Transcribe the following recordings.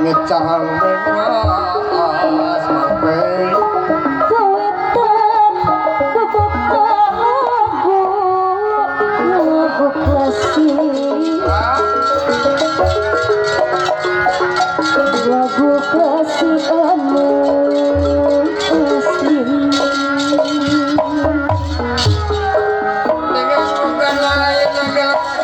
langit cahang mewas mapeng kawetan bebekagu lagu klasik anu asli dengan bukan lain negara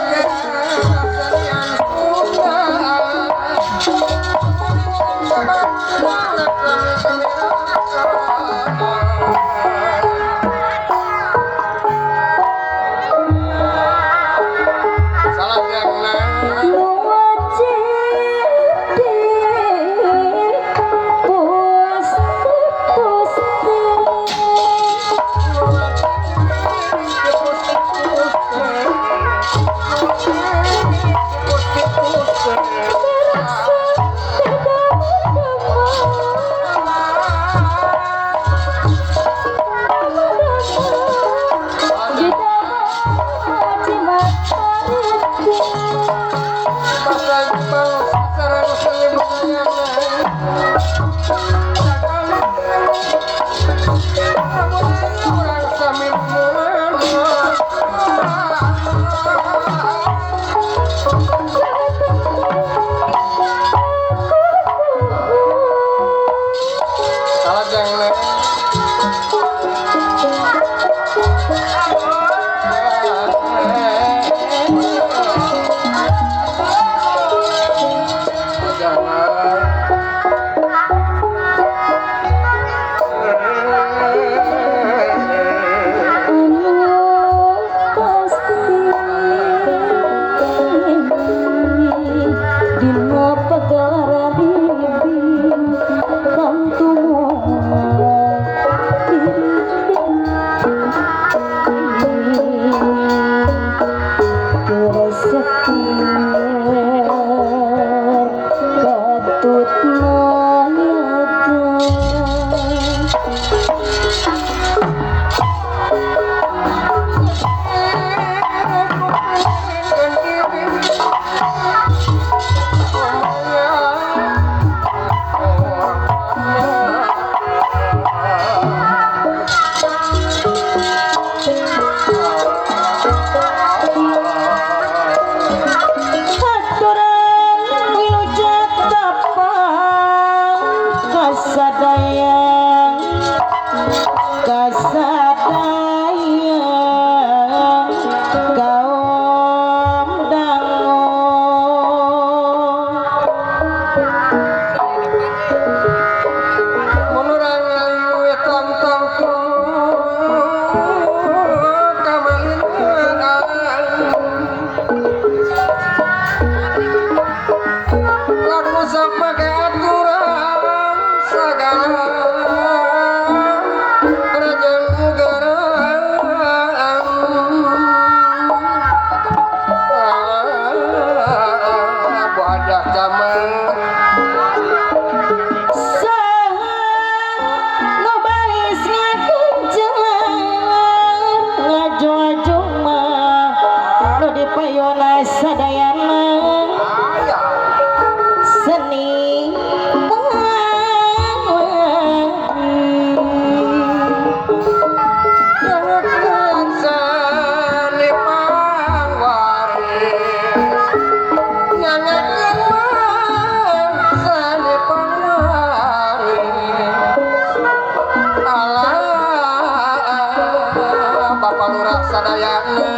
sok make aturan sagala kerajaan negaraan wadah kamar sadayana seni sani pangwaris nyanyikan sani pangwaris alah Bapak Lurah sadayana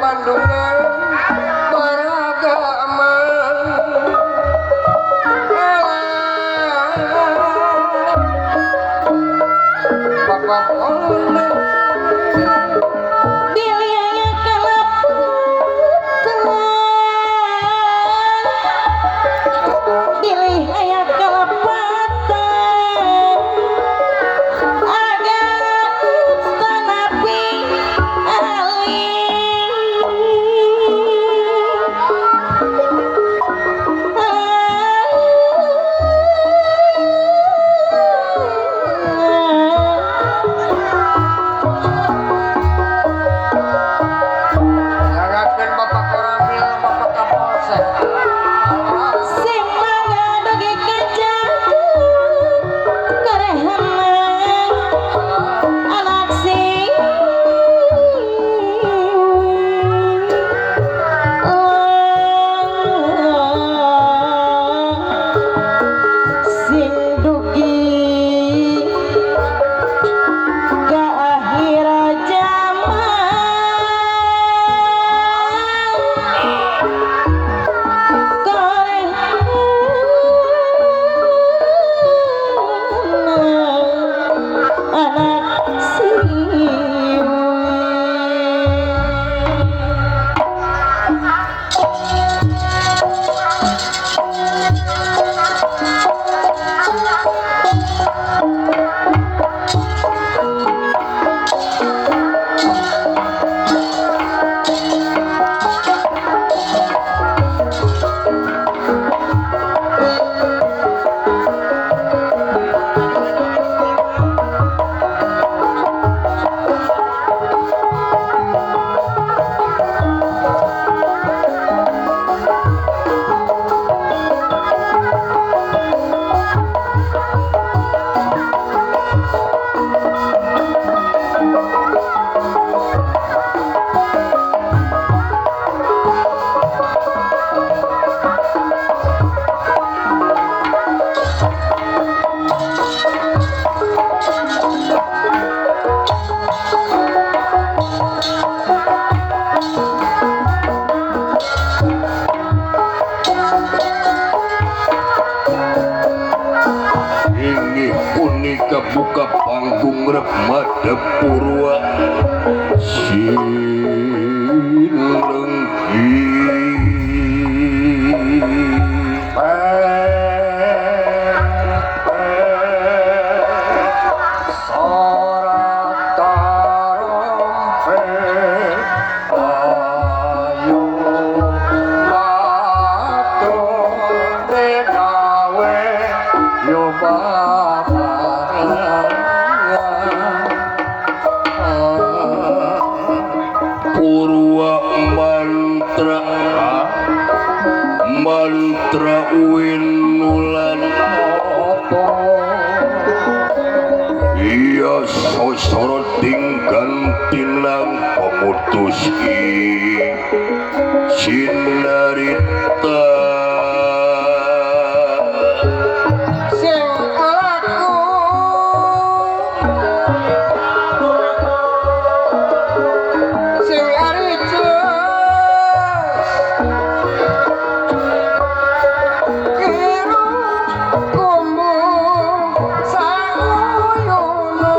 Bandungan beragama Bapak Polda bilianya kalapatan bilih aya kalapatan aga tanapi jangankan Bapak Koramil, Bapak Kapolsek sing mangga doge kajaga karehana anak sing sing dugi ka akhir buka panggung Remada Purwa Silengki sorak tarompet ayo matur degawe yo bapak Putra Winulan iya sosoro tinggan tinang pemutus Sinarita sing aku sing arijo kiru kumbu sakuyune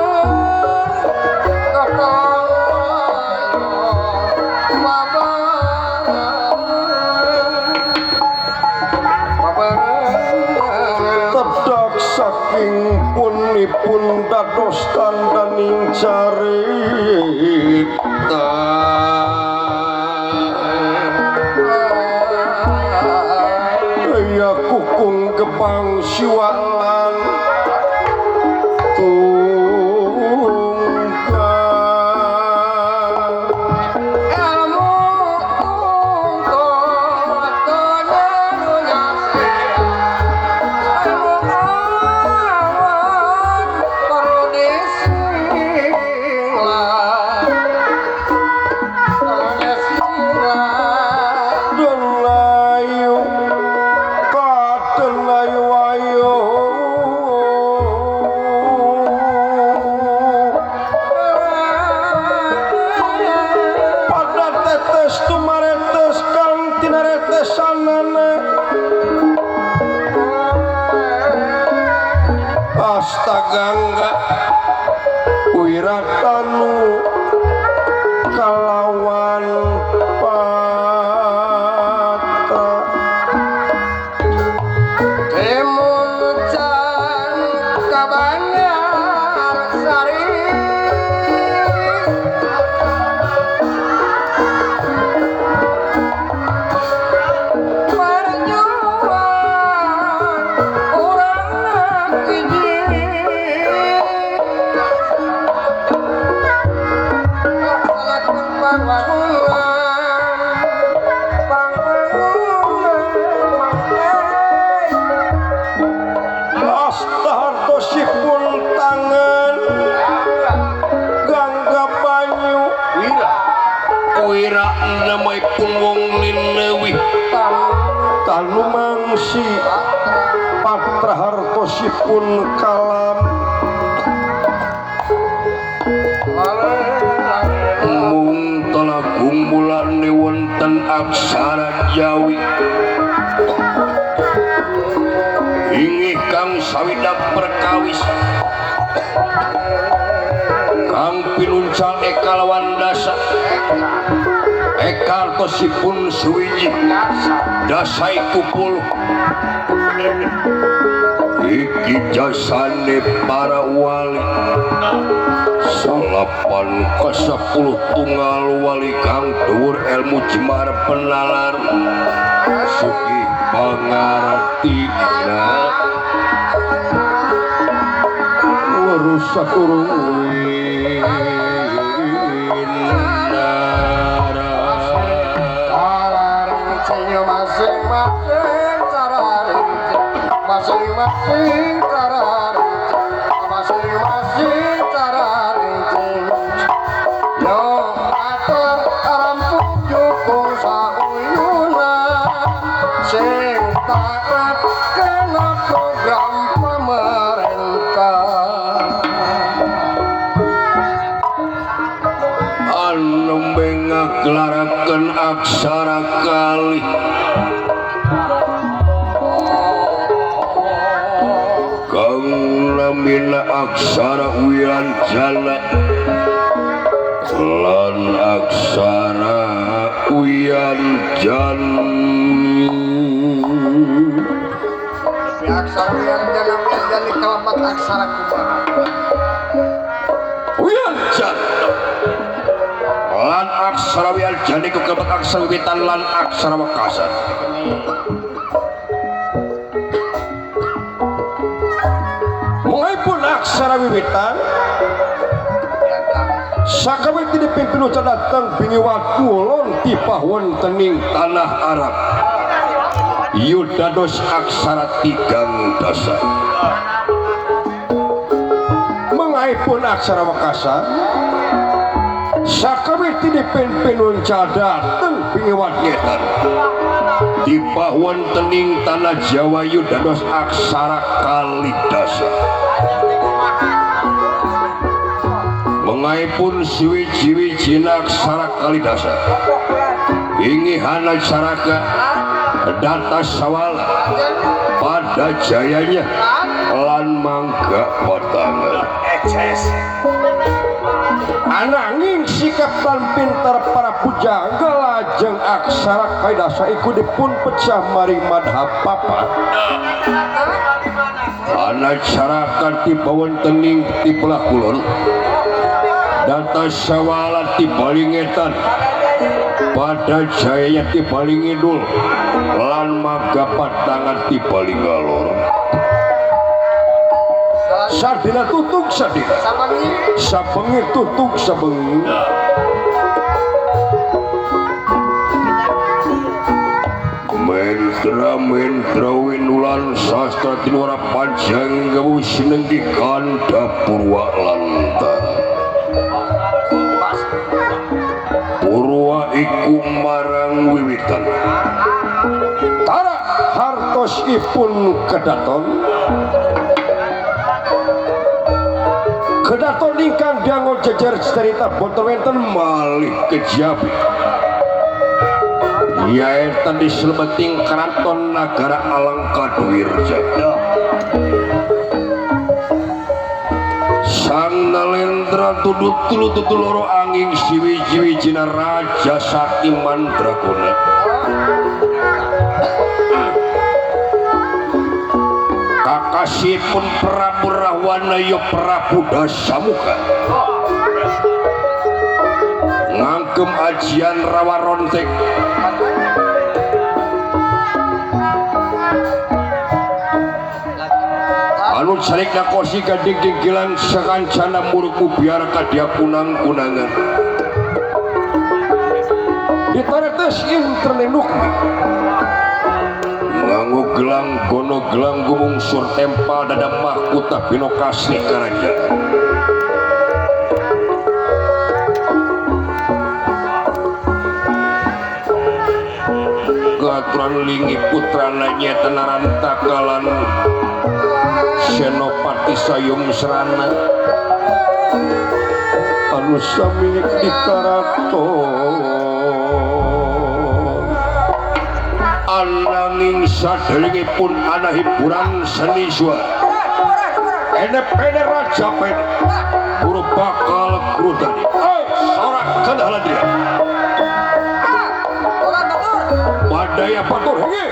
tedak saking punipun dados kandaning carita ya kukung kepang siwalan Astagangga Wiratanu kalawan patra Emuncan kabanyar sari perjuang urang hiji laksanakeun Astahartosipun tangan Gangga banyu Wira namaipun wong linewi Tanu mangsi Patra hartosipun kalam Mung talagung mulane wonten aksara Jawi inggih kang sawida perkawis kang pinuncal ekalawan dasa ekartosipun suwiji dasai kupul iki jasane para wali salapan ke-10 tunggal wali kang dhuwur ilmu jemar penalar sugih pangartina rusak masing-masing cara masing-masing cara yo atur rampung jukung sauyunan sing taat kena program pemerintah anu mengaglaraken aksara kali kang namina aksara wianjana lan aksara wianjan aksara wianjana wianjani kalapat aksara kumaha wianjan lan aksara wianjani kalapat aksara wiwitan lan aksara wekasan pun aksara wiwitan sakawit dipimpin uca datang bingi waktu lon tipah wontening tanah Arab Yudados aksara tigang dasa mengaipun aksara wakasa sakabeh ti dipin-pinun cadateng pingiwat ngetan di pahuan tening tanah Jawa Yudados aksara kalidasa mengaipun siwi-jiwijina aksara kalidasa ingihana caraka data sawala pada jayanya lan mangga patangan ananging sikap lan pinter para pujangga lajeng aksara kalidasa iku dipun pecah mari madhab papat ana caraka ti pawan tening ti belah kulon data sawala ti paling etan pada jayanya ti paling idul lan maga patangan ti paling galor sadina tutuk sadina sabengi tutuk sabengi mentra winulan sastra tinwara panjang gawu sinenggi kanda purwa lantar purwa iku marang wiwitan tara hartos ipun kedaton ingkang dangu jejer cerita boten wenten malih kejabi yaetan di selebeting keraton nagara Alangkadwirja sang nalendra tudut loro angin siwi-jiwijina raja sakti mandraguna kakasipun Prabu Rahwana ya Prabu Dasamuka ngangkem ajian rawa rontek anu calik nakosi gading gigilan sekancana muruku biar kadia kunang-kunangan ditaretes internenuk nganggo gelang gono gelang gumung sur tempal dada mahkuta binokasih kerajaan keaturan lingi putra nanya tenaran takalan Senopati Sayum Serana anu sami ditaraton ananging sadelengipun ana hiburan seni suara ene raja pene buru bakal krudani sorak kendalan dia badaya batur hege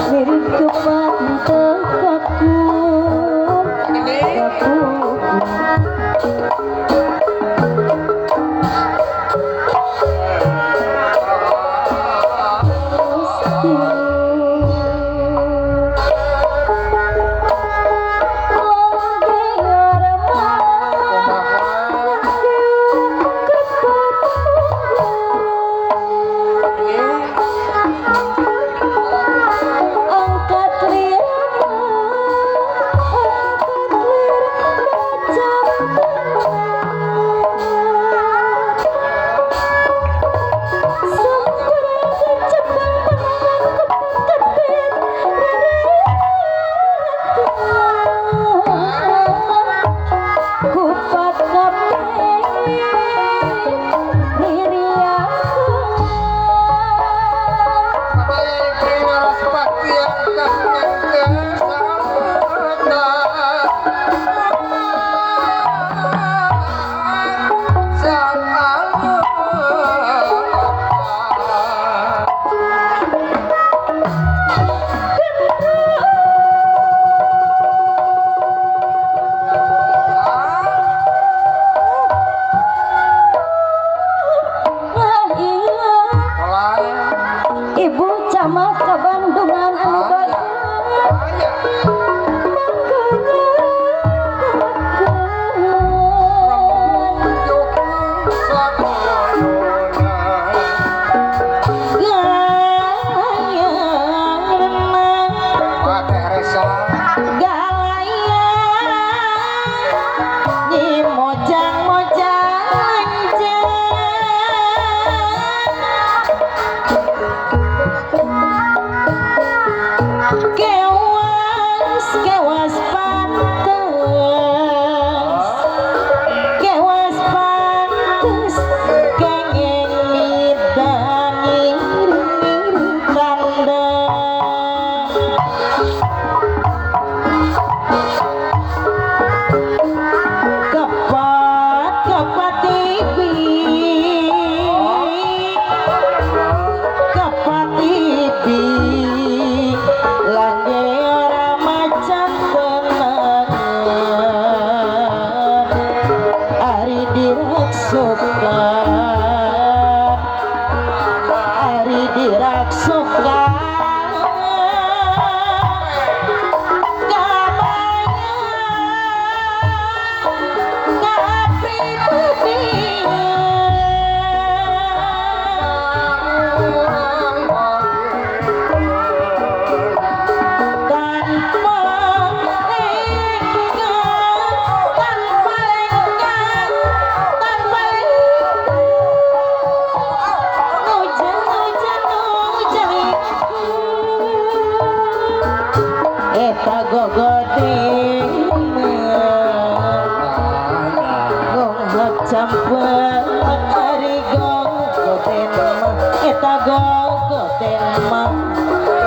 lirik kepantau kakun angkat lir kupat kabeh Ibu camat ke Bandungan anu baik kewas pantes kenging midani tanda kepat tibi lagi ora macan tenang ari diraksukan eta gogoding gong campur ari gogoden mah eta gogoden mah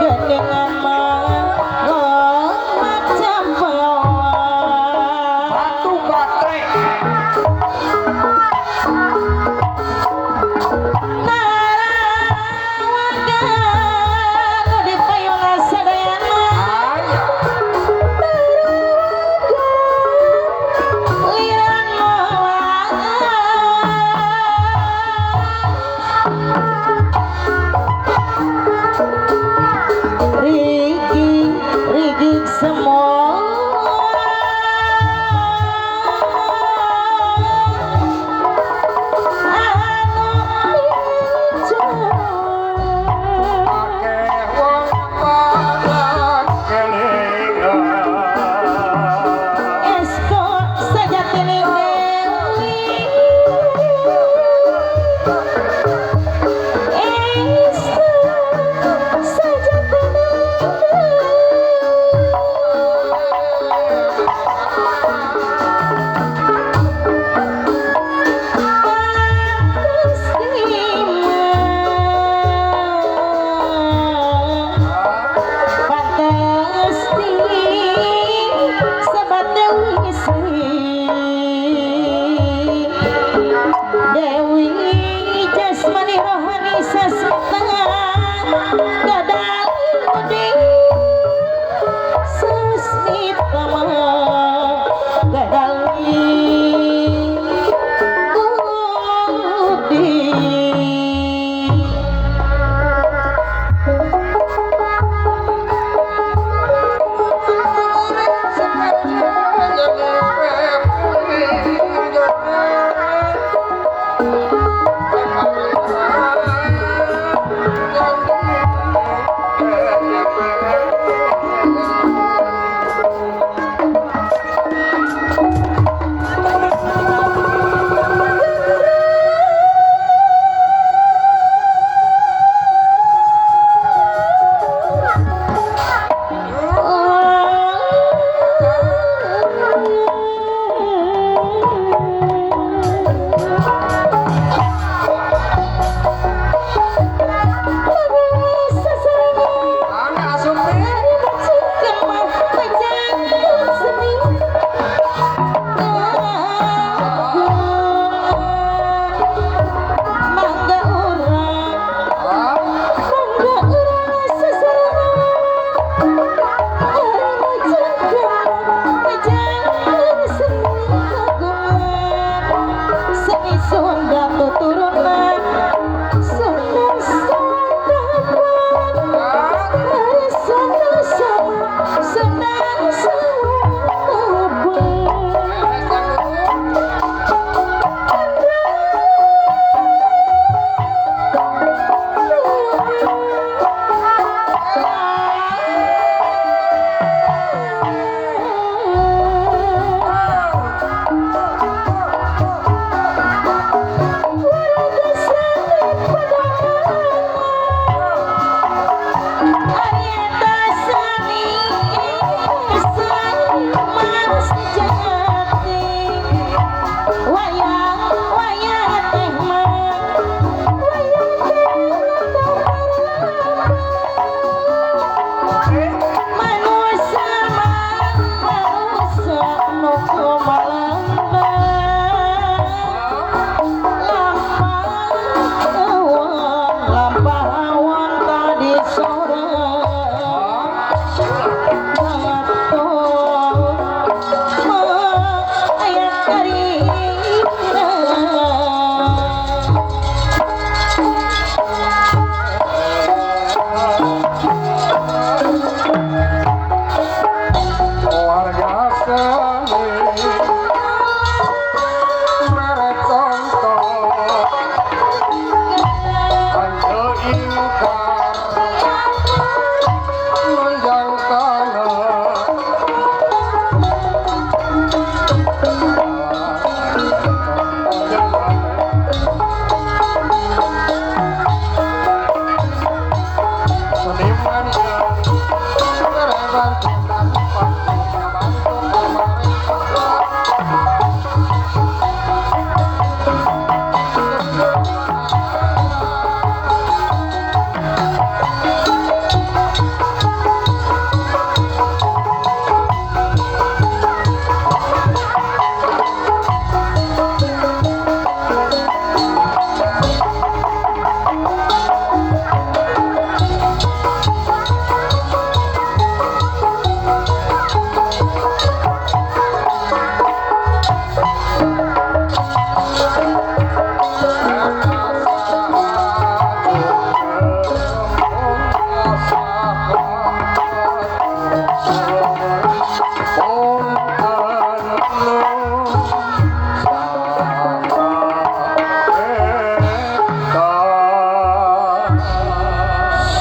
geningan mah gong macam batu baterai Ri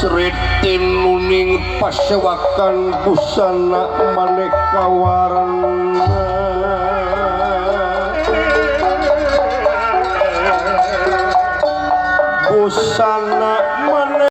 Sritin nuning pasewakan busana maneka warna busana